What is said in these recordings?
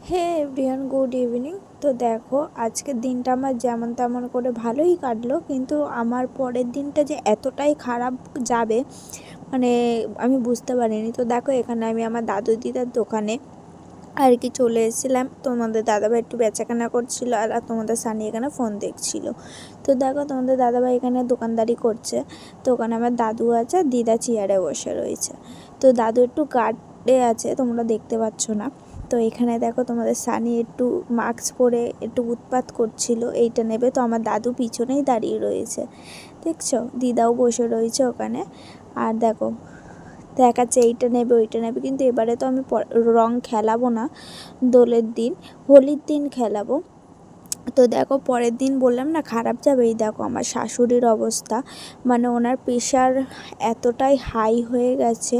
হে everyone, good evening. তো দেখো, আজকের দিনটা আমার যেমন তেমন করে ভালোই কাটলো, কিন্তু আমার পরের দিনটা যে এতটাই খারাপ যাবে মানে আমি বুঝতে পারিনি। তো দেখো, এখানে আমি আমার দাদু দিদার দোকানে আর কি চলে এসেছিলাম। তোমাদের দাদাভাই একটু বেচাকেনা করছিল আর তোমাদের সানি এখানে ফোন দেখছিল। তো দেখো, তোমাদের দাদাভাই এখানে দোকানদারি করছে, তো ওখানে আমার দাদু আছে আর দিদা চেয়ারে বসে রয়েছে। তো দাদু একটু গার্ডে আছে, তোমরা দেখতে পাচ্ছ না। তো এখানে দেখো, তোমাদের সানি একটু মাস্ক পরে একটু উৎপাত করছিল, এইটা নেবে। তো আমার দাদু পিছনেই দাঁড়িয়ে রয়েছে, দেখছো, দিদাও বসে রয়েছে ওখানে। আর দেখো, দেখাচ্ছে এইটা নেবে ওইটা নেবে, কিন্তু এবারে তো আমি রং খেলাবো না, দোলের দিন, হোলির দিন খেলাবো। তো দেখো, পরের দিন বললাম না খারাপ যাবে, এই দেখো আমার শাশুড়ির অবস্থা, মানে ওনার প্রেশার এতটাই হাই হয়ে গেছে,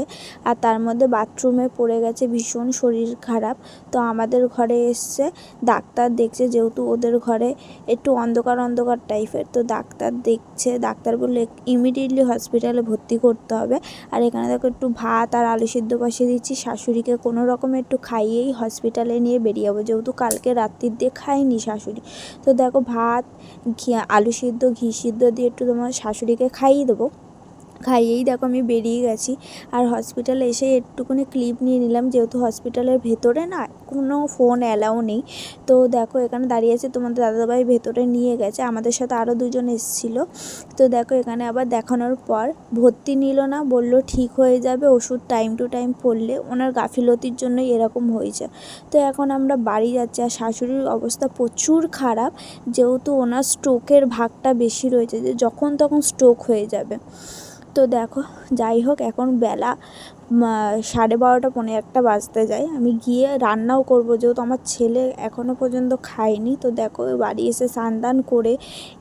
আর তার মধ্যে বাথরুমে পড়ে গেছে, ভীষণ শরীর খারাপ। তো আমাদের ঘরে এসছে, ডাক্তার দেখছে, যেহেতু ওদের ঘরে একটু অন্ধকার অন্ধকার টাইপের। তো ডাক্তার দেখছে, ডাক্তার বললে ইমিডিয়েটলি হসপিটালে ভর্তি করতে হবে। আর এখানে দেখো, একটু ভাত আর আলু সিদ্ধ বসিয়ে দিচ্ছি, শাশুড়িকে কোনো রকমে একটু খাইয়েই হসপিটালে নিয়ে বেরিয়ে যাবো, যেহেতু কালকে রাত্রির দিয়ে খায়নি শাশুড়ি। তো দেখো, ভাত, আলু সিদ্ধ, ঘি সিদ্ধ দিয়ে একটু তোমার শাশুড়িকে খাইয়ে দেবো। খাইয়েই দেখো আমি বেরিয়ে গেছি। আর হসপিটালে এসে একটুখানি ক্লিপ নিয়ে নিলাম, যেহেতু হসপিটালের ভেতরে না কোনো ফোন অ্যালাউ নেই। তো দেখো, এখানে দাঁড়িয়ে আছে, তোমাদের দাদাভাই ভেতরে নিয়ে গেছে, আমাদের সাথে আরও দুজন এসেছিলো। তো দেখো, এখানে আবার দেখানোর পর ভর্তি নিল না, বলল ঠিক হয়ে যাবে, ওষুধ টাইম টু টাইম পড়লে। ওনার গাফিলতির জন্যই এরকম হয়েছে। তো এখন আমরা বাড়ি যাচ্ছি, আর শাশুড়ির অবস্থা প্রচুর খারাপ, যেহেতু ওনার স্ট্রোকের ভাগটা বেশি রয়েছে, যে যখন তখন স্ট্রোক হয়ে যাবে। তো দেখো, যাই হোক, এখন বেলা 12:30 পৌনে 1 বাজতে যায়। আমি গিয়ে রান্নাও করব, যেহেতু আমার ছেলে এখনও পর্যন্ত খায়নি। তো দেখো, বাড়ি এসে স্নান দান করে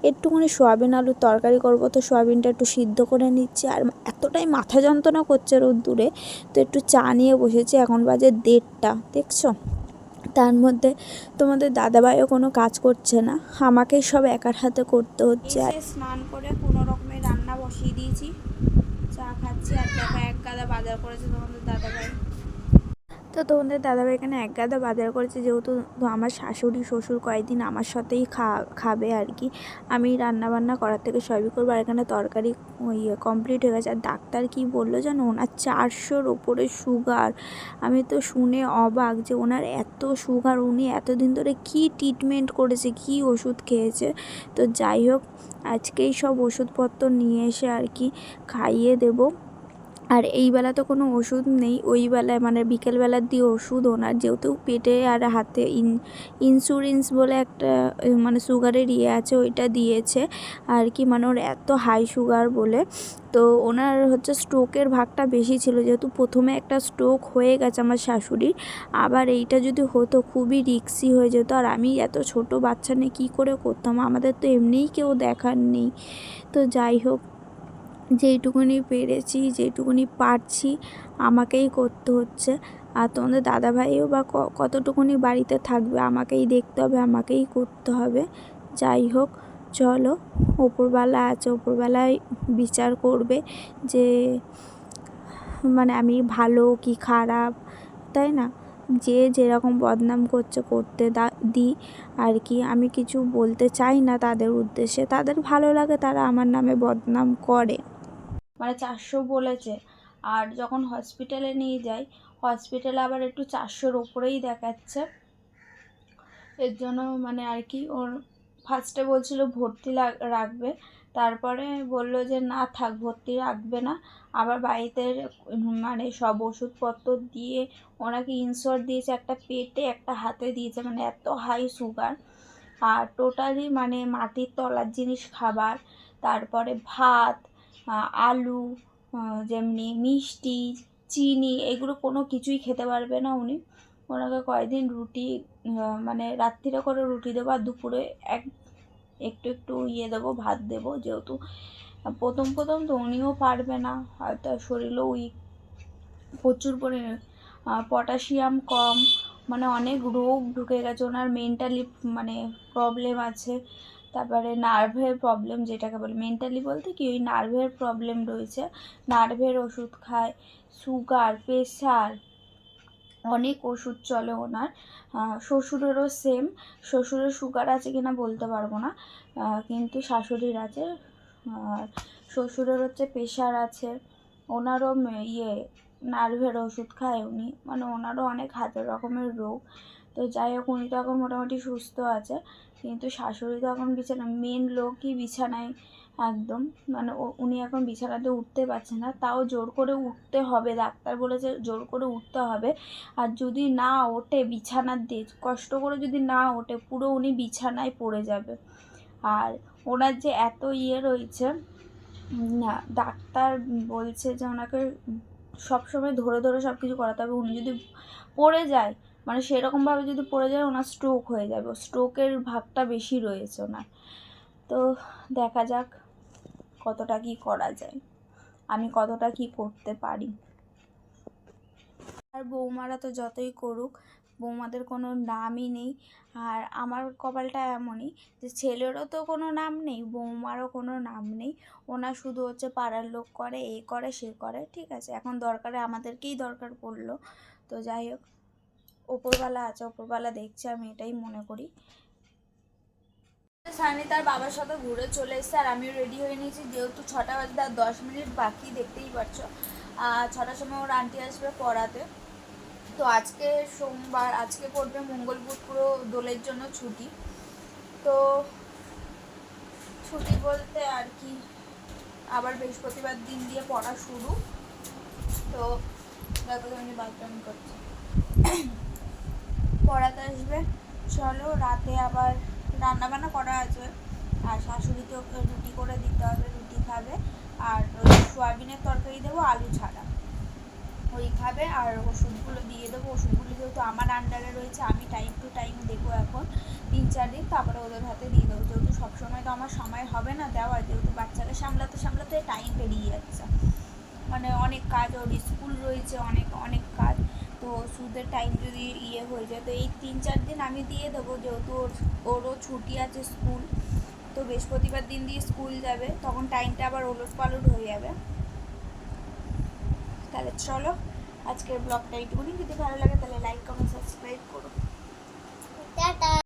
একটুখানি সোয়াবিন আলুর তরকারি করব, তো সোয়াবিনটা একটু সিদ্ধ করে নিচ্ছি। আর এতটাই মাথা যন্ত্রণা করছে রোদ্দুরে, তো একটু চা নিয়ে বসেছি, এখন বাজে 1:30, দেখছো। তার মধ্যে তোমাদের দাদাভাইও কোনো কাজ করছে না, আমাকেই সব একার হাতে করতে হচ্ছে। স্নান করে কোনো রকমের রান্না বসিয়ে দিয়েছি, চা খাচ্ছি। আর দেখো, 1 গাদা বাজার করেছে তোমাদের দাদাভাই। তো তোমাদের দাদাভাই এখানে 1 গাদা বাজার করেছে, যেহেতু আমার শাশুড়ি শ্বশুর কয়েকদিন আমার সাথেই খাবে আর কি। আমি রান্নাবান্না করার থেকে সবই করবো। আর এখানে তরকারি কমপ্লিট হয়ে গেছে। আর ডাক্তার কি বললো জানো, ওনার 400-র ওপরে সুগার। আমি তো শুনে অবাক যে ওনার এত সুগার, উনি এতদিন ধরে কী ট্রিটমেন্ট করেছে, কী ওষুধ খেয়েছে। তো যাই হোক, আজকেই সব ওষুধপত্র নিয়ে এসে আর কি খাইয়ে দেবো। আর এই বেলা তো কোনো ওষুধ নেই, ওই বেলায় মানে বিকেলবেলার দিয়ে ওষুধ ওনার, যেহেতু পেটে আর হাতে ইন্স্যুরেন্স বলে একটা মানে সুগারের আছে, ওইটা দিয়েছে আর কি। মানে ওর এত হাই সুগার বলে। তো ওনার হচ্ছে স্ট্রোকের ভাগটা বেশি ছিল, যেহেতু প্রথমে একটা স্ট্রোক হয়ে গেছে আমার শাশুড়ির, আবার এইটা যদি হতো খুবই রিস্কি হয়ে যেত। আর আমি এত ছোট বাচ্চা নিয়ে কী করে করতাম, আমাদের তো এমনিই কেউ দেখার নেই। তো যাই হোক, যেইটুকুনি পেরেছি, যেইটুকুনি পারছি, আমাকেই করতে হচ্ছে। আর তোমাদের দাদাভাইও বা কতটুকুনি বাড়িতে থাকবে, আমাকেই দেখতে হবে, আমাকেই করতে হবে। যাই হোক, চলো, ওপরবেলা আছে, ওপরবেলায় বিচার করবে যে মানে আমি ভালো কি খারাপ, তাই না। যে যেরকম বদনাম করছে করতে দিই আর কি। আমি কিছু বলতে চাই না তাদের উদ্দেশ্যে, তাদের ভালো লাগে তারা আমার নামে বদনাম করে। মানে 400 বলেছে, আর যখন হসপিটালে নিয়ে যাই, হসপিটালে আবার একটু 400-র ওপরেই দেখাচ্ছে। এর জন্য মানে আর কি, ওর ফার্স্টে বলছিল ভর্তি রাখবে, তারপরে বললো যে না থাক, ভর্তি রাখবে না। আবার বাড়িতে মানে সব ওষুধপত্র দিয়ে ওনাকে ইনসর্ট দিয়েছে, একটা পেটে একটা হাতে দিয়েছে, মানে এত হাই সুগার। আর টোটালি মানে মাটির তলার জিনিস খাবার, তারপরে ভাত, আলু, যেমনি মিষ্টি, চিনি, এগুলো কোনো কিছুই খেতে পারবে না উনি। ওনাকে কয়েকদিন রুটি, মানে রাত্রিরে করে রুটি দেবো, আর দুপুরে একটু একটু দেবো, ভাত দেবো, যেহেতু প্রথম প্রথম তো উনিও পারবে না, হয়তো শরীরও উইক, প্রচুর পরিমাণে পটাশিয়াম কম, মানে অনেক রোগ ঢুকে গেছে ওনার। মেন্টালি মানে প্রবলেম আছে, তারপরে নার্ভের প্রবলেম, যেটাকে বলে মেন্টালি বলতে কি, ওই নার্ভের প্রবলেম রয়েছে, নার্ভের ওষুধ খায়, সুগার, প্রেশার, অনেক ওষুধ চলে ওনার। শ্বশুরেরও সেম, শ্বশুরের সুগার আছে কিনা বলতে পারবো না, কিন্তু শাশুড়ির আছে। আর শ্বশুরের হচ্ছে প্রেশার আছে, ওনারও নার্ভের ওষুধ খায় উনি, মানে ওনারও অনেক হাজার রকমের রোগ। তো যাই হোক, উনি তো এখন মোটামুটি সুস্থ আছে, কিন্তু শাশুড়ি তো এখন মেন লোকই বিছানায় একদম, মানে উনি এখন বিছানাতে উঠতে পারছে না, তাও জোর করে উঠতে হবে, ডাক্তার বলেছে জোর করে উঠতে হবে। আর যদি না ওঠে বিছানার দিয়ে কষ্ট করে যদি না ওঠে, পুরো উনি বিছানায় পড়ে যাবে। আর ওনার যে এত রয়েছে না, ডাক্তার বলছে যে ওনাকে সবসময় ধরে ধরে সব কিছু করাতে হবে। উনি যদি পড়ে যায়, মানে সেরকমভাবে যদি পড়ে যায়, ওনার স্ট্রোক হয়ে যাবে, স্ট্রোকের ভাগটা বেশি রয়েছে ওনার। তো দেখা যাক কতটা কি করা যায়, আমি কতটা কি করতে পারি। আর বৌমারা তো যতই করুক, বৌমাদের কোনো নামই নেই। আর আমার কপালটা এমনই যে ছেলেরও তো কোনো নাম নেই, বৌমারও কোনো নাম নেই। ওনার শুধু হচ্ছে পাড়ার লোক করে, এ করে সে করে, ঠিক আছে, এখন দরকারে আমাদেরকেই দরকার পড়লো। তো যাই হোক, ওপরওয়ালা আছে, ওপরওয়ালা দেখছে, আমি এটাই মনে করি। সানি তার বাবার সাথে ঘুরে চলে এসছে, আর আমিও রেডি হয়ে নিয়েছি, যেহেতু 6টা বাজতে আর 10 মিনিট বাকি, দেখতেই পাচ্ছ। 6টার সময় ওর আন্টি আসবে পড়াতে। তো আজকে সোমবার, আজকে পড়বে, মঙ্গল বুধ পুরো দোলের জন্য ছুটি। তো ছুটি বলতে আর কি, আবার বৃহস্পতিবার দিন দিয়ে পড়া শুরু। তো দেখো আমি বাথরুম করছি, পড়াতে আসবে। চলো, রাতে আবার রান্নাবান্না করা আছে, আর শাশুড়িকে ওকে রুটি করে দিতে হবে, রুটি খাবে। আর ওই সোয়াবিনের তরকারি দেবো আলু ছাড়া, ওই খাবে। আর ওষুধগুলো দিয়ে দেবো, ওষুধগুলো যেহেতু আমার আন্ডারে রয়েছে, আমি টাইম টু টাইম দেবো এখন 3-4 দিন, তারপরে ওদের হাতে দিয়ে দেবো, যেহেতু সবসময় তো আমার সময় হবে না দেওয়ার, যেহেতু বাচ্চাকে সামলাতে সামলাতে টাইম পেরিয়ে যাচ্ছে, মানে অনেক কাজ, ওর স্কুল রয়েছে, অনেক অনেক কাজ। তো ওষুধের টাইম যদি হয়ে যায়, তো এই 3-4 দিন আমি দিয়ে দেবো, যেহেতু ওরও ছুটি আছে স্কুল। তো বৃহস্পতিবার দিন দিয়ে স্কুল যাবে, তখন টাইমটা আবার ওলট পালট হয়ে যাবে। তাহলে চলো, আজকের ব্লগটা এইটুকুনি। যদি ভালো লাগে তাহলে লাইক, কমেন্ট, সাবস্ক্রাইব করো। টাটা।